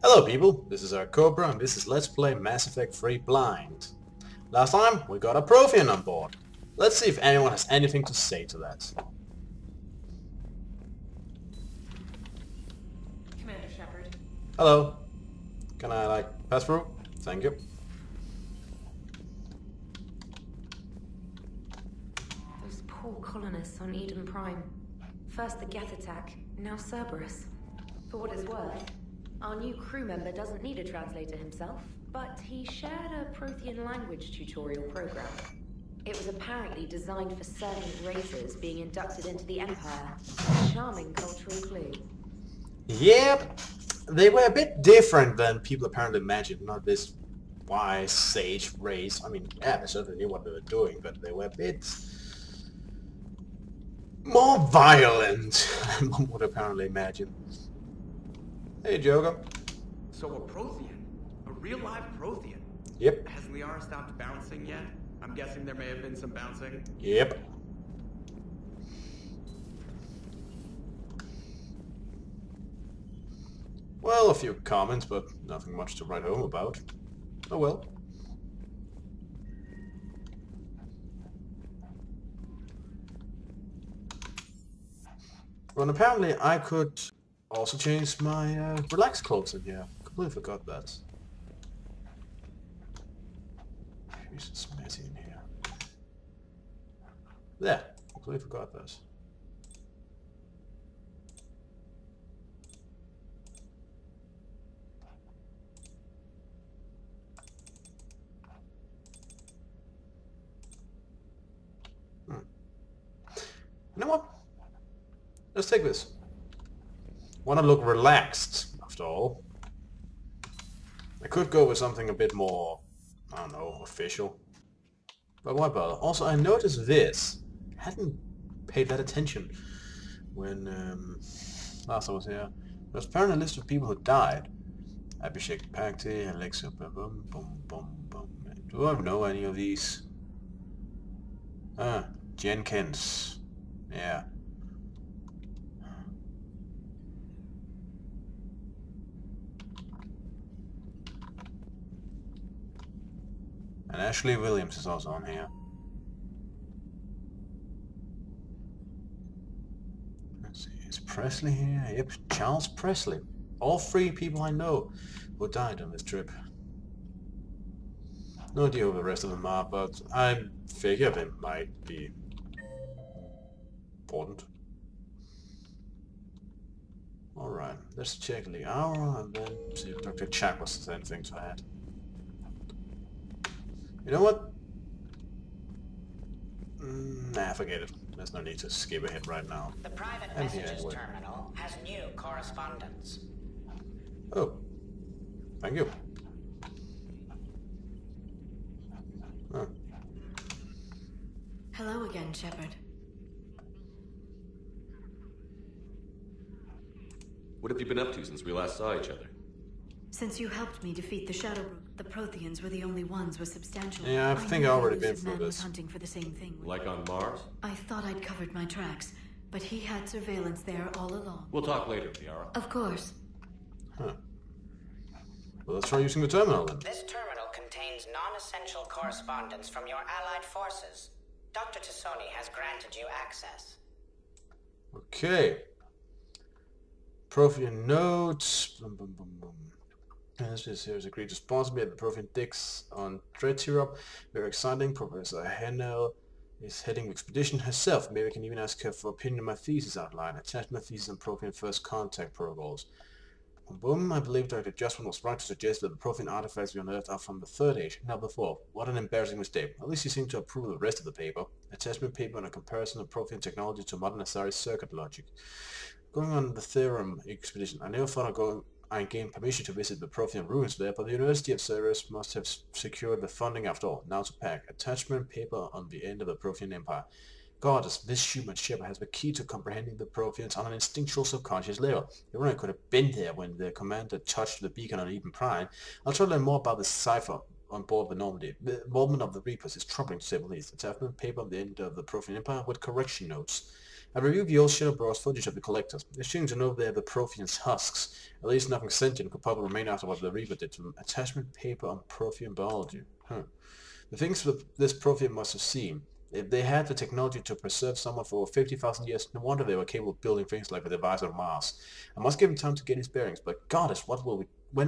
Hello people, this is Cobra and this is Let's Play Mass Effect 3 Blind. Last time we got a Prothean on board. Let's see if anyone has anything to say to that. Commander Shepard. Hello. Can I pass through? Thank you. Those poor colonists on Eden Prime. First the Geth attack, now Cerberus. For what it's worth, our new crew member doesn't need a translator himself, but he shared a Prothean language tutorial program. It was apparently designed for certain races being inducted into the Empire. A charming cultural clue. Yep, they were a bit different than people apparently imagined. Not this wise, sage race. I mean, yeah, they certainly knew what they were doing, but they were a bit more violent than one would apparently imagine. Hey, Joker. So a Prothean? A real live Prothean? Yep. Has Liara stopped bouncing yet? I'm guessing there may have been some bouncing. Yep. Well, a few comments, but nothing much to write home about. Oh well. Well, apparently I could also change my relaxed clothes in here. Completely forgot that. Jesus, it's messy in here. There, completely forgot that. You know what? Let's take this. Want to look relaxed, after all. I could go with something a bit more, I don't know, official. But why bother? Also, I noticed this. I hadn't paid that attention when last I was here. There's apparently a list of people who died. Abhishek Pakti, Alexa, boom, boom, boom, boom. Do I know any of these? Jenkins. Yeah. And Ashley Williams is also on here. Let's see, is Presley here? Yep, Charles Presley. All three people I know who died on this trip. No idea who the rest of them are, but I figure they might be important. Alright, let's check the hour and then see if Dr. Chak was anything to add. You know what? Nah, forget it. There's no need to skip ahead right now. The private I'm here messages anyway. terminal has new correspondence. Oh, thank you. Oh. Hello again, Shepard. What have you been up to since we last saw each other? Since you helped me defeat the Shadowbrook, the Protheans were the only ones with substantial... Yeah, I think knew I've already the been elusive through man was this. hunting for the same thing. Like on Mars? I thought I'd covered my tracks, but he had surveillance there all along. We'll talk later, Liara. Of course. Huh. Well, let's try using the terminal then. This terminal contains non-essential correspondence from your allied forces. Dr. Tassoni has granted you access. Okay. Prothean notes. Boom, boom, boom, boom. This is here's agreed responsibly at the Prothean Dix on Dreadtirop. Very exciting. Professor Hennel is heading the expedition herself. Maybe I can even ask her for opinion on my thesis outline. Attach my thesis on Prothean first contact protocols. Boom, boom. I believe Dr. Justman was right to suggest that the Prothean artifacts we unearthed are from the Third Age, not the Fourth. What an embarrassing mistake. At least you seem to approve of the rest of the paper. Attachment paper on a comparison of Prothean technology to modern Asari circuit logic. Going on the Therum expedition, I never thought I gained permission to visit the Prothean ruins there, but the University of Cerberus must have secured the funding after all. Now to pack. Attachment paper on the end of the Prothean Empire. Goddess, this human Shepard has the key to comprehending the Protheans on an instinctual subconscious level. If only I could have been there when the commander touched the beacon on Eden Prime. I'll try to learn more about the cipher on board the Normandy. The involvement of the Reapers is troubling to say the least. Attachment paper on the end of the Prothean Empire with correction notes. I reviewed the old Shadow Bros footage of the Collectors. It's shooting to know they're the Prothean's husks. At least nothing sentient could probably remain after what the Reaper did to them. Attachment paper on Prothean biology. The things this Prothean must have seen. If they had the technology to preserve someone for 50,000 years, no wonder they were capable of building things like the device on Mars. I must give him time to get his bearings, but goddess, when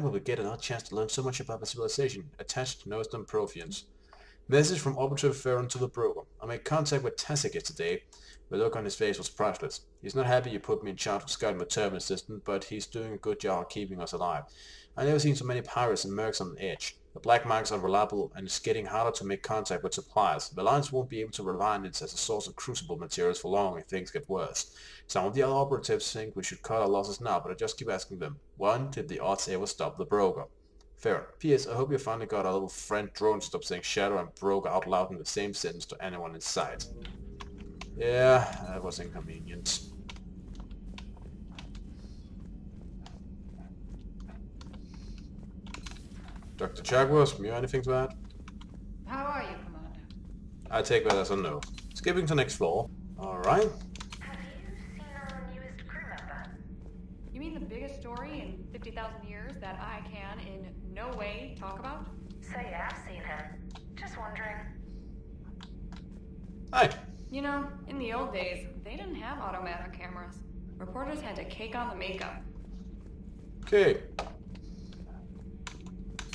will we get another chance to learn so much about the civilization attached to Nostrum Protheans? Message from Operative Ferron to the broker. I made contact with Tasek yesterday. The look on his face was priceless. He's not happy you put me in charge of scouting the Terminal system, but he's doing a good job of keeping us alive. I've never seen so many pirates and mercs on the edge. The black markets are reliable and it's getting harder to make contact with suppliers. The Alliance won't be able to rely on it as a source of crucible materials for long if things get worse. Some of the other operatives think we should cut our losses now, but I just keep asking them, when did the odds ever stop the broker? Fair. P.S. I hope you finally got our little friend Drone to stop saying Shadow and broker out loud in the same sentence to anyone in sight. Yeah, that was inconvenient. Dr. Jaguars, you anything to add? How are you, Commander? I take that as a no. Skipping to next floor. Alright. Have you seen our newest crew member? You mean the biggest story in 50,000 years that I can in no way talk about? So yeah, I've seen him. Just wondering. Hi. You know, in the old days, they didn't have automatic cameras. Reporters had to cake on the makeup. Okay.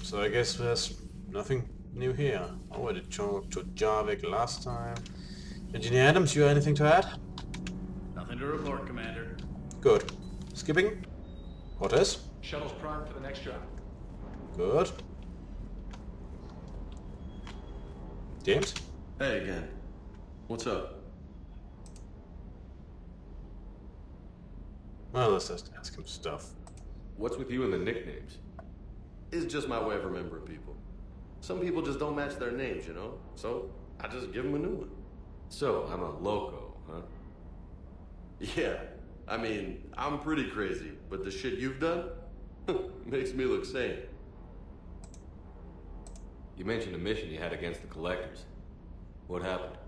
So I guess there's nothing new here. I already talked to Jarvik last time. Engineer Adams, you have anything to add? Nothing to report, Commander. Good. Skipping. Cortez. Shuttle's primed for the next job. Good. James. Hey again. What's up? Well, let's just ask him stuff. What's with you and the nicknames? It's just my way of remembering people. Some people just don't match their names, you know? So, I just give them a new one. So, I'm a loco, huh? Yeah. I mean, I'm pretty crazy, but the shit you've done makes me look sane. You mentioned a mission you had against the Collectors. What happened?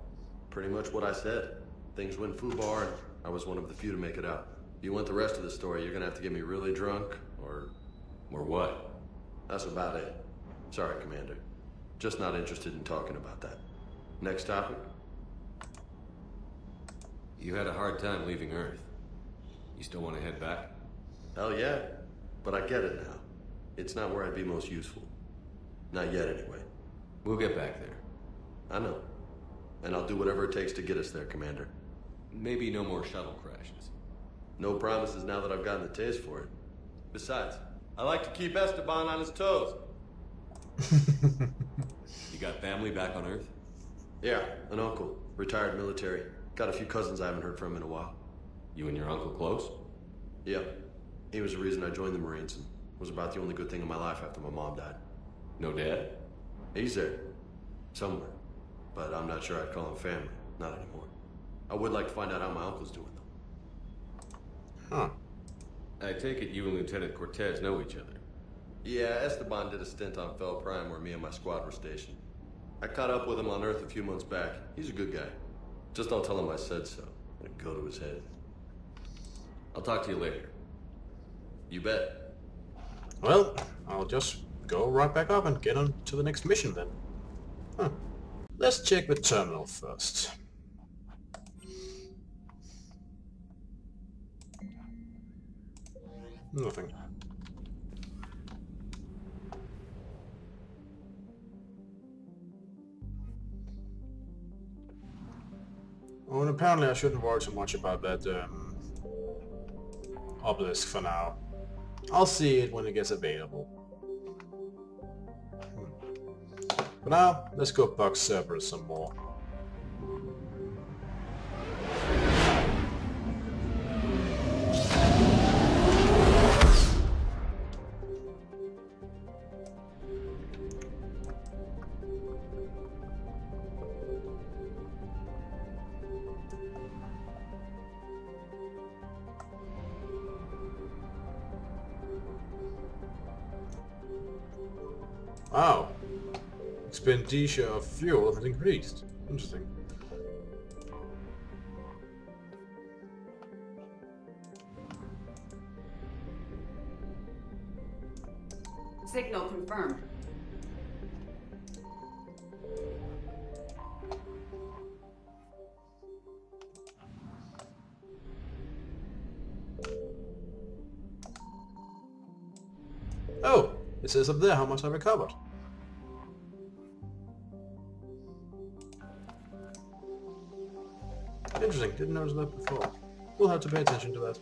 Pretty much what I said. Things went foobar and I was one of the few to make it out. If you want the rest of the story, you're gonna have to get me really drunk, or... Or what? That's about it. Sorry, Commander. Just not interested in talking about that. Next topic? You had a hard time leaving Earth. You still want to head back? Hell yeah. But I get it now. It's not where I'd be most useful. Not yet, anyway. We'll get back there. I know. And I'll do whatever it takes to get us there, Commander. Maybe no more shuttle crashes. No promises now that I've gotten the taste for it. Besides, I like to keep Esteban on his toes. You got family back on Earth? Yeah, an uncle. Retired military. Got a few cousins I haven't heard from in a while. You and your uncle close? Yeah. He was the reason I joined the Marines and was about the only good thing in my life after my mom died. No dad? He's there. Somewhere. But I'm not sure I'd call him family. Not anymore. I would like to find out how my uncle's doing, though. Huh. I take it you and Lieutenant Cortez know each other. Yeah, Esteban did a stint on Fel Prime where me and my squad were stationed. I caught up with him on Earth a few months back. He's a good guy. Just don't tell him I said so. It'd go to his head. I'll talk to you later. You bet. Well, I'll just go right back up and get on to the next mission then. Huh. Let's check the terminal first. Nothing. Oh, and apparently I shouldn't worry too much about that obelisk for now. I'll see it when it gets available. For now, let's go bug Cerberus some more. Wow. Expenditure of fuel has increased. Interesting. Signal confirmed. Oh, it says up there how much I recovered. Interesting, didn't notice that before. We'll have to pay attention to that.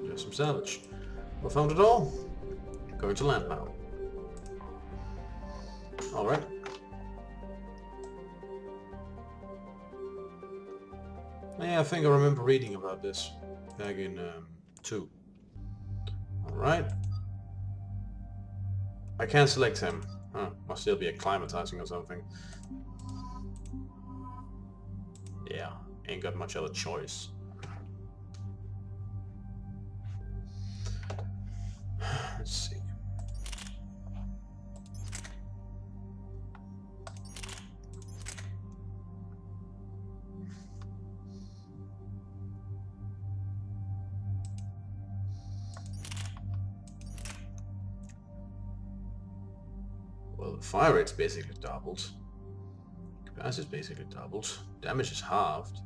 Just some salvage. We found it all. Going to land now. Alright. Yeah, I think I remember reading about this back in 2. Alright. I can't select him. Huh, must still be acclimatizing or something. Yeah, ain't got much other choice. Let's see. Well, the fire rate's basically doubled. Capacity is basically doubled. Damage is halved.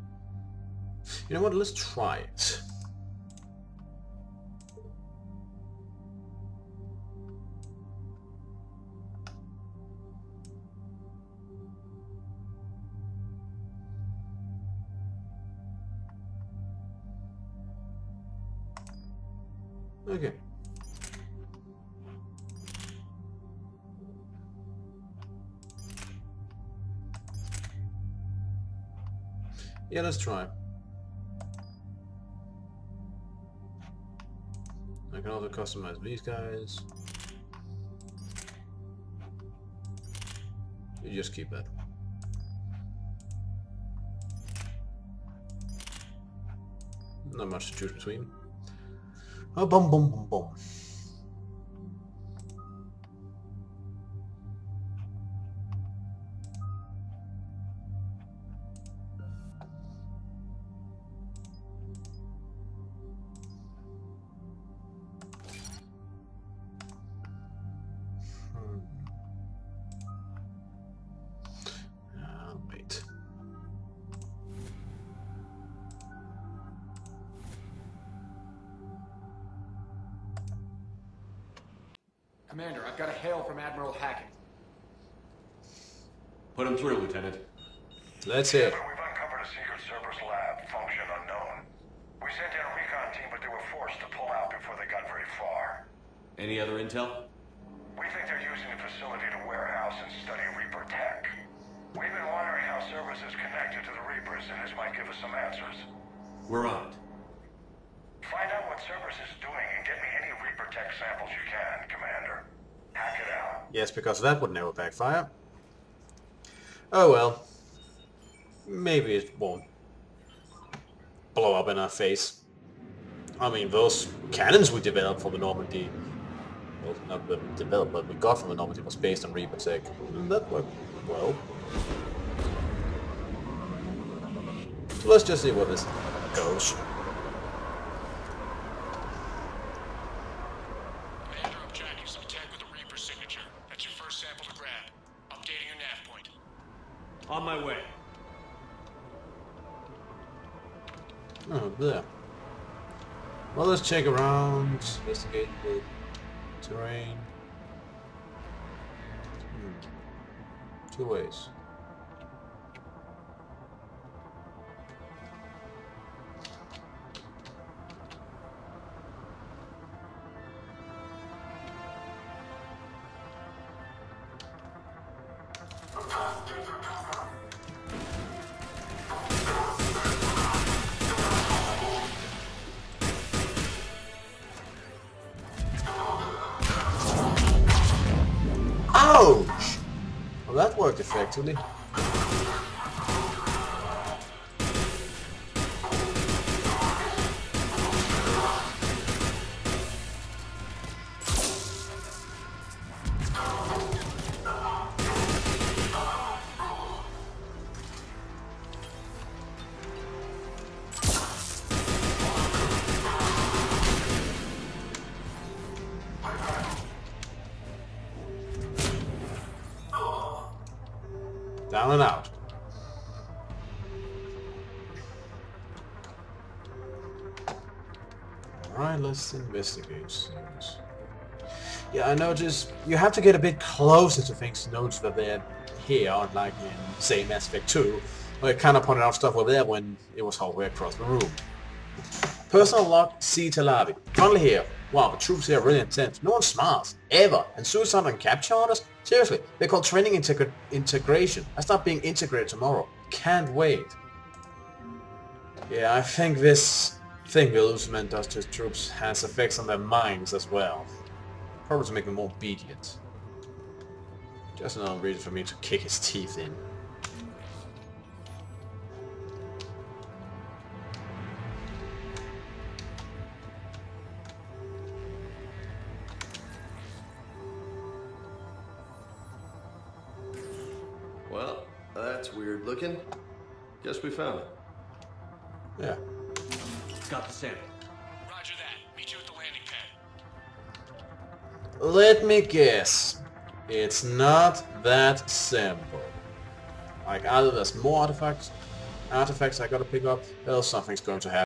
You know what? Let's try it. Okay. Yeah, let's try. I can also customize these guys. You just keep that. Not much to choose between. Oh, boom, boom, boom, boom. Wait. Commander, I've got a hail from Admiral Hackett. Put him through, Lieutenant. Let's hear it. We've uncovered a secret Cerberus lab, function unknown. We sent in a recon team, but they were forced to pull out before they got very far. Any other intel? We think they're using the facility to warehouse and study Reaper tech. We've been wondering how Cerberus is connected to the Reapers, and this might give us some answers. We're on it. Find out what Cerberus is doing and get me any Reaper tech samples you can, Commander. Hack it out. Yes, because that would never backfire. Oh well. Maybe it won't blow up in our face. I mean, those cannons we developed for the Normandy, well, not that we developed, but we got from the Normandy was based on Reaper tech. And that worked well. So let's just see where this goes. Commander, I'm tracking some tech with a Reaper signature. That's your first sample to grab. Updating your nav point. On my way. Oh, there. Well, let's check around, investigate the terrain. Two ways. Ouch! Well, that worked effectively. Down and out. Alright, let's investigate things. Yeah, I noticed you have to get a bit closer to things to notice that they're here, unlike in, say, Mass Effect 2, where it kind of pointed out stuff were there when it was halfway across the room. Personal log C. Talavi. Finally here. Wow, the troops here are really intense. No one's smart. Ever. And suicide and capture orders? Seriously, they're called training integration. I start being integrated tomorrow. Can't wait. Yeah, I think this thing the Illusiman does to his troops has effects on their minds as well. Probably to make them more obedient. Just another reason for me to kick his teeth in. Well, that's weird looking. Guess we found it. Yeah. Got the sample. Roger that. Meet you at the landing pad. Let me guess. It's not that simple. Like either there's more artifacts I gotta pick up, or something's going to happen.